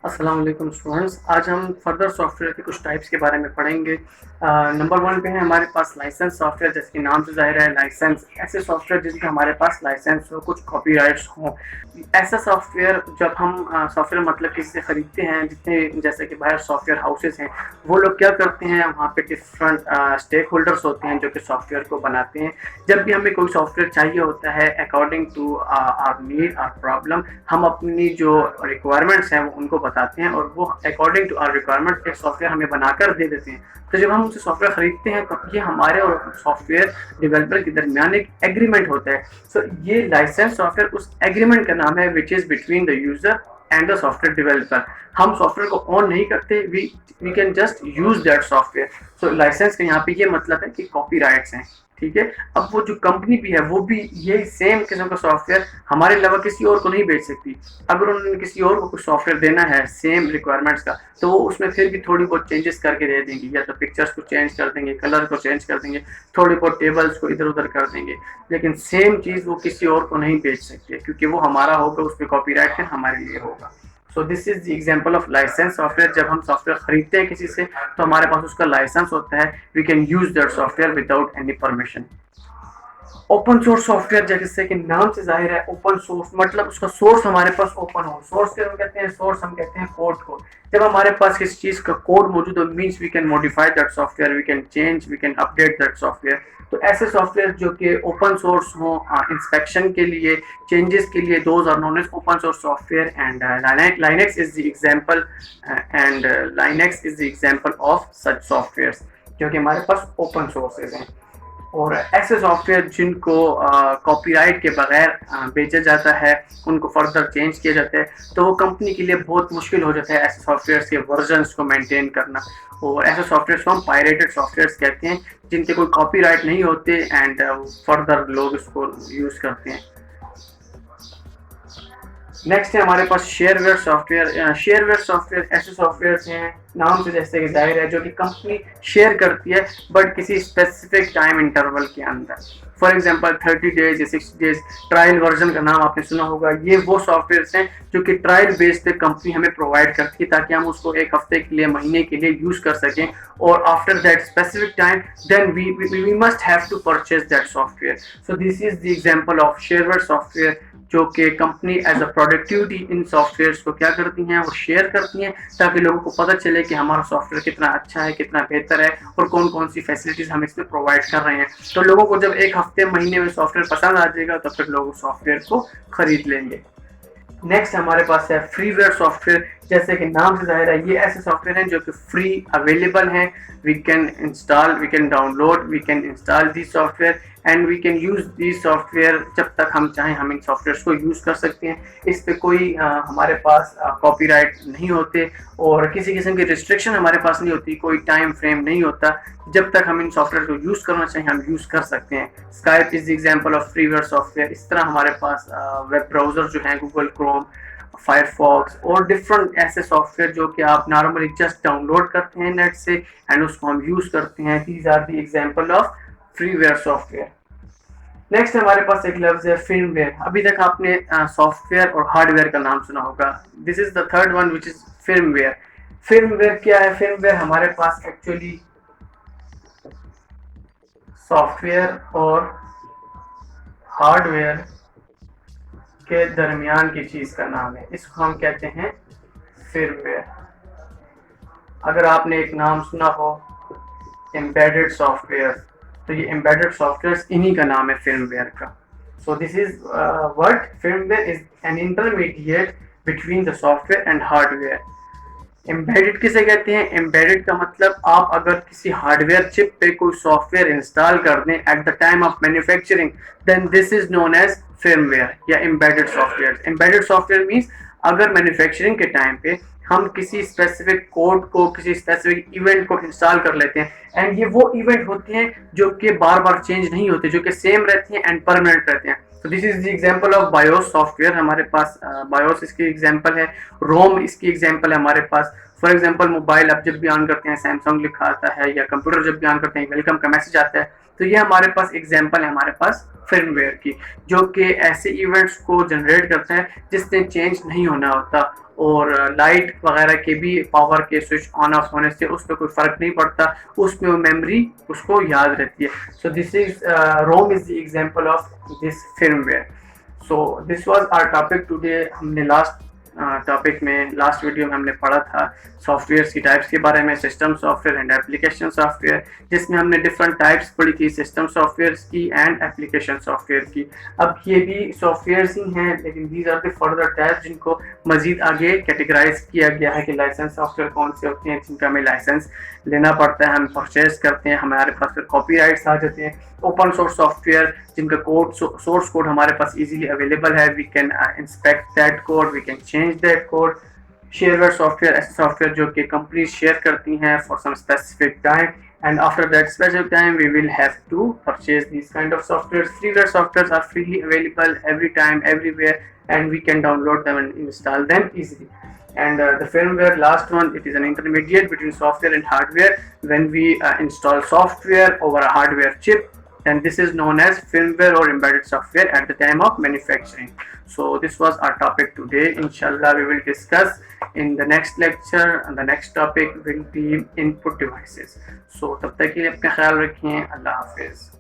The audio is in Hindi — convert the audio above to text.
अस्सलाम वालेकुम स्टूडेंट्स। आज हम फर्दर सॉफ्टवेयर के कुछ टाइप्स के बारे में पढ़ेंगे। नंबर वन पे है हमारे पास लाइसेंस सॉफ्टवेयर, जिसके नाम से ज़ाहिर है लाइसेंस। ऐसे सॉफ्टवेयर जिनके हमारे पास लाइसेंस हो, कुछ कॉपीराइट्स हो। ऐसा सॉफ्टवेयर जब हम सॉफ्टवेयर मतलब किसी से ख़रीदते हैं, जितने जैसे कि बाहर सॉफ्टवेयर हाउसेस हैं, वो लोग क्या करते हैं, वहाँ पे डिफरेंट स्टेक होल्डर्स होते हैं जो कि सॉफ्टवेयर को बनाते हैं। जब भी हमें कोई सॉफ्टवेयर चाहिए होता है according to our need, our problem, हम अपनी जो रिक्वायरमेंट्स हैं वो उनको बताते हैं और वो अकॉर्डिंग टू आवर रिक्वायरमेंट एक सॉफ्टवेयर हमें बनाकर दे देते हैं। तो जब हम उनसे सॉफ्टवेयर खरीदते हैं तो ये हमारे और सॉफ्टवेयर डेवलपर के दरमियान एक एग्रीमेंट होता है। सो ये लाइसेंस सॉफ्टवेयर उस एग्रीमेंट का नाम है, which is between the user and the software developer. हम सॉफ्टवेयर को ऑन नहीं करते, we can just use that software. So license का यहाँ पे ये मतलब है कि कॉपीराइट्स हैं। ठीक है। अब वो जो कंपनी भी है वो भी यही सेम किस्म का सॉफ्टवेयर हमारे अलावा किसी और को नहीं बेच सकती। अगर उन्होंने किसी और को कुछ सॉफ्टवेयर देना है सेम रिक्वायरमेंट्स का, तो वो उसमें फिर भी थोड़ी बहुत चेंजेस करके दे देंगे, या तो पिक्चर्स को चेंज कर देंगे, कलर को चेंज कर देंगे, थोड़ी बहुत टेबल्स को इधर उधर कर देंगे, लेकिन सेम चीज़ वो किसी और को नहीं बेच सकते, क्योंकि वो हमारा होगा, उस पर कॉपीराइट फिर हमारे लिए होगा। सो this is the example of licence software. जब हम सॉफ्टवेयर खरीदते हैं किसी से तो हमारे पास उसका लाइसेंस होता है, we can use that software without any permission. Open source software, जैसे कि नाम से जाहिर है, ओपन सोर्स मतलब उसका सोर्स हमारे पास ओपन हो। सोर्स के हम कहते हैं, सोर्स हम कहते हैं कोड को। जब हमारे पास किसी चीज का कोड मौजूद हो, means we can modify that software, we can change, we can update that software. तो ऐसे सॉफ्टवेयर जो कि ओपन सोर्स हो, इंस्पेक्शन के लिए, चेंजेस के लिए, those are known as open source software. And Linux is the example, and Linux is the example of such softwares जो कि हमारे पास ओपन सोर्सेज हैं। और ऐसे सॉफ्टवेयर जिनको कॉपीराइट के बगैर बेचा जाता है, उनको फर्दर चेंज किया जाता है, तो वो कंपनी के लिए बहुत मुश्किल हो जाता है ऐसे सॉफ्टवेयर के वर्जन्स को मेंटेन करना। और ऐसे सॉफ्टवेयर को हम पायरेटेड सॉफ्टवेयर कहते हैं, जिनके कोई कॉपीराइट नहीं होते एंड फर्दर लोग इसको यूज़ करते हैं। नेक्स्ट है हमारे पास शेयरवेयर सॉफ्टवेयर। शेयरवेयर सॉफ्टवेयर ऐसे सॉफ्टवेयर हैं, नाम से जैसे कि जाहिर है, जो कि कंपनी शेयर करती है बट किसी स्पेसिफिक टाइम इंटरवल के अंदर। फॉर एग्जांपल 30 डेज या 60 डेज। ट्रायल वर्जन का नाम आपने सुना होगा। ये वो सॉफ्टवेयर हैं जो कि ट्रायल बेस पे कंपनी हमें प्रोवाइड करती है, ताकि हम उसको एक हफ्ते के लिए, महीने के लिए यूज कर सकें, और after that specific time then we must have to purchase that software. So this is the example of shareware software, जो कि कंपनी एज अ प्रोडक्टिविटी इन सॉफ्टवेयर्स को क्या करती हैं, वो शेयर करती हैं, ताकि लोगों को पता चले कि हमारा सॉफ्टवेयर कितना अच्छा है, कितना बेहतर है, और कौन कौन सी फैसिलिटीज हम इसमें प्रोवाइड कर रहे हैं। तो लोगों को जब एक हफ्ते, महीने में सॉफ्टवेयर पसंद आ जाएगा, तो फिर लोग सॉफ्टवेयर को खरीद लेंगे। नेक्स्ट हमारे पास है फ्रीवेयर सॉफ्टवेयर। जैसे कि नाम से जाहिर है, ये ऐसे सॉफ्टवेयर हैं जो कि फ्री अवेलेबल हैं। We can install, we can download, we can install the software and we can use the software. जब तक हम चाहें हम इन सॉफ्टवेयर को यूज कर सकते हैं। इस पे कोई हमारे पास कॉपीराइट नहीं होते, और किसी किस्म की रिस्ट्रिक्शन हमारे पास नहीं होती, कोई टाइम फ्रेम नहीं होता। जब तक हम इन सॉफ्टवेयर को यूज करना चाहें हम यूज कर सकते हैं। Skype is example of freeware software. इस तरह हमारे पास वेब ब्राउजर जो है, गूगल क्रोम, फायरफॉक्स और डिफरेंट ऐसे सॉफ्टवेयर जो कि आप नॉर्मली जस्ट डाउनलोड करते हैं नेट से एंड उसको हम यूज करते हैं। These are the example of freeware software. Next हमारे पास एक लफ्ज है फिर्मवेयर। अभी तक आपने सॉफ्टवेयर और हार्डवेयर का नाम सुना होगा। This is the third one, which is firmware. Firmware क्या है? फिर्मवेयर हमारे पास एक्चुअली सॉफ्टवेयर और हार्डवेयर के दरमियान की चीज का नाम है, इसको हम कहते हैं फिर्मवेयर। अगर आपने एक नाम सुना हो एम्बेडेड सॉफ्टवेयर, तो ये एम्बेडेड सॉफ्टवेयर इन्हीं का नाम है फिर्मवेयर का। So this is what firmware is an intermediate between the software and hardware. Embedded किसे कहते हैं? एम्बेडेड का मतलब, आप अगर किसी हार्डवेयर चिप पे कोई सॉफ्टवेयर इंस्टॉल कर दें at the time of manufacturing, then this is known as firmware या embedded software. Embedded software means अगर मैन्युफैक्चरिंग के टाइम पे हम किसी स्पेसिफिक कोड को, किसी स्पेसिफिक इवेंट को इंस्टॉल कर लेते हैं, एंड ये वो इवेंट होते हैं जो कि बार बार चेंज नहीं होते, जो कि सेम रहते हैं एंड परमानेंट रहते हैं। तो this is the example of BIOS software. हमारे पास बायोस इसकी एग्जांपल है, रोम इसकी एग्जांपल है हमारे पास। फॉर एग्जांपल मोबाइल आप जब भी ऑन करते हैं सैमसंग लिखा आता है, या कंप्यूटर जब भी ऑन करते हैं वेलकम का मैसेज आता है, तो ये हमारे पास एग्जांपल है हमारे पास फिर्मवेयर की, जो कि ऐसे इवेंट्स को जनरेट करता है जिससे चेंज नहीं होना होता, और लाइट वगैरह के भी पावर के स्विच ऑन ऑफ होने से उस पर कोई फ़र्क नहीं पड़ता, उसमें वो मेमोरी उसको याद रहती है। So this is ROM is the example of this firmware। So this was our topic today. हमने लास्ट टॉपिक में लास्ट वीडियो में हमने पढ़ा था सॉफ्टवेयर की टाइप्स के बारे में, system software and application software, जिसमें हमने डिफरेंट टाइप्स पढ़ी थी सिस्टम सॉफ्टवेयर की एंड एप्लीकेशन सॉफ्टवेयर की। अब ये भी सॉफ्टवेयर ही हैं, लेकिन these are the further types जिनको मजीद आगे कैटेगराइज किया गया है कि लाइसेंस सॉफ्टवेयर कौन से होते हैं जिनका हमें लाइसेंस लेना पड़ता है, हम परचेज करते हैं, हमारे पास फिर कॉपीराइट्स आ जाते हैं। ओपन सोर्स सॉफ्टवेयर जिनका कोड सोर्स कोड हमारे पास इजीली अवेलेबल है, we can inspect that code, we can change that code. Shareware software ऐसे सॉफ्टवेयर जो कि कंपनी शेयर करती हैं for some specific time, and after that specific time we will have to purchase these kind of softwares. Freeware softwares are freely available every time, everywhere, and we can download them and install them easily. And the firmware, last one, it is an intermediate between software and hardware. When we install software over a hardware chip, then this is known as firmware or embedded software at the time of manufacturing. So this was our topic today. Inshallah we will discuss in the next lecture, and the next topic will be input devices. So तब तक के लिए अपना ख्याल रखें। अल्लाह हाफिज़।